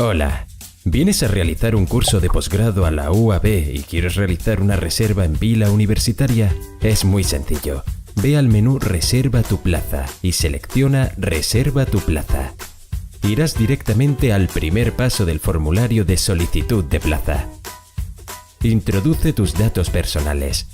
Hola, ¿vienes a realizar un curso de posgrado a la UAB y quieres realizar una reserva en Vila Universitaria? Es muy sencillo. Ve al menú Reserva tu plaza y selecciona Reserva tu plaza. Irás directamente al primer paso del formulario de solicitud de plaza. Introduce tus datos personales.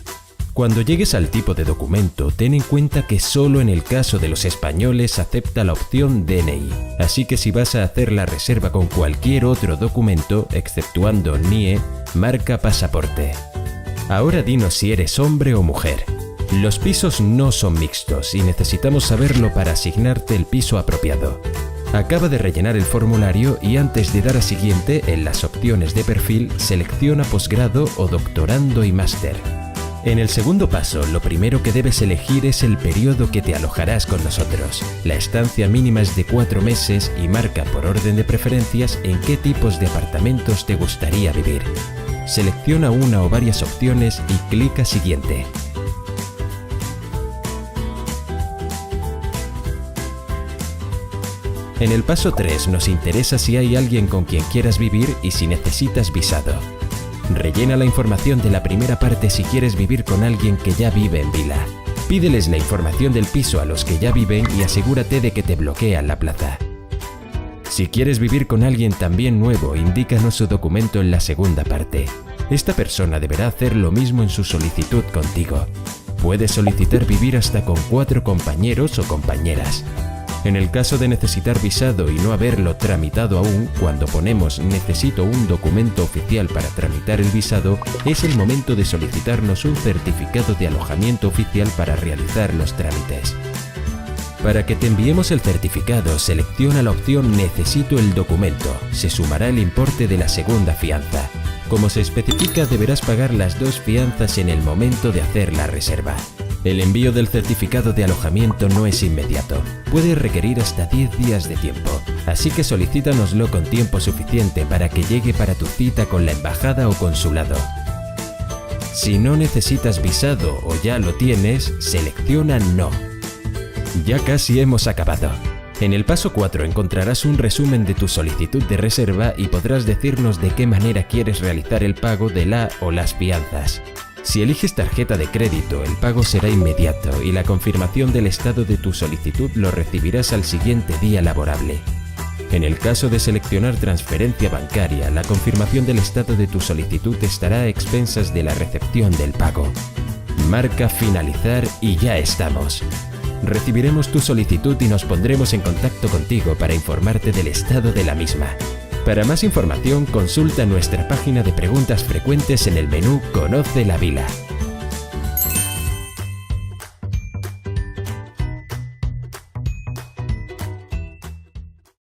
Cuando llegues al tipo de documento, ten en cuenta que solo en el caso de los españoles acepta la opción DNI, así que si vas a hacer la reserva con cualquier otro documento, exceptuando NIE, marca pasaporte. Ahora dinos si eres hombre o mujer. Los pisos no son mixtos y necesitamos saberlo para asignarte el piso apropiado. Acaba de rellenar el formulario y antes de dar a siguiente, en las opciones de perfil, selecciona posgrado o doctorando y máster. En el segundo paso, lo primero que debes elegir es el periodo que te alojarás con nosotros. La estancia mínima es de 4 meses y marca por orden de preferencias en qué tipos de apartamentos te gustaría vivir. Selecciona una o varias opciones y clica siguiente. En el paso 3 nos interesa si hay alguien con quien quieras vivir y si necesitas visado. Rellena la información de la primera parte si quieres vivir con alguien que ya vive en Vila. Pídeles la información del piso a los que ya viven y asegúrate de que te bloquean la plaza. Si quieres vivir con alguien también nuevo, indícanos su documento en la segunda parte. Esta persona deberá hacer lo mismo en su solicitud contigo. Puedes solicitar vivir hasta con 4 compañeros o compañeras. En el caso de necesitar visado y no haberlo tramitado aún, cuando ponemos necesito un documento oficial para tramitar el visado, es el momento de solicitarnos un certificado de alojamiento oficial para realizar los trámites. Para que te enviemos el certificado, selecciona la opción Necesito el documento. Se sumará el importe de la segunda fianza. Como se especifica, deberás pagar las 2 fianzas en el momento de hacer la reserva. El envío del certificado de alojamiento no es inmediato, puede requerir hasta 10 días de tiempo, así que solicítanoslo con tiempo suficiente para que llegue para tu cita con la embajada o consulado. Si no necesitas visado o ya lo tienes, selecciona No. Ya casi hemos acabado. En el paso 4 encontrarás un resumen de tu solicitud de reserva y podrás decirnos de qué manera quieres realizar el pago de la o las fianzas. Si eliges tarjeta de crédito, el pago será inmediato y la confirmación del estado de tu solicitud lo recibirás al siguiente día laborable. En el caso de seleccionar transferencia bancaria, la confirmación del estado de tu solicitud estará a expensas de la recepción del pago. Marca finalizar y ya estamos. Recibiremos tu solicitud y nos pondremos en contacto contigo para informarte del estado de la misma. Para más información, consulta nuestra página de preguntas frecuentes en el menú Conoce la Vila.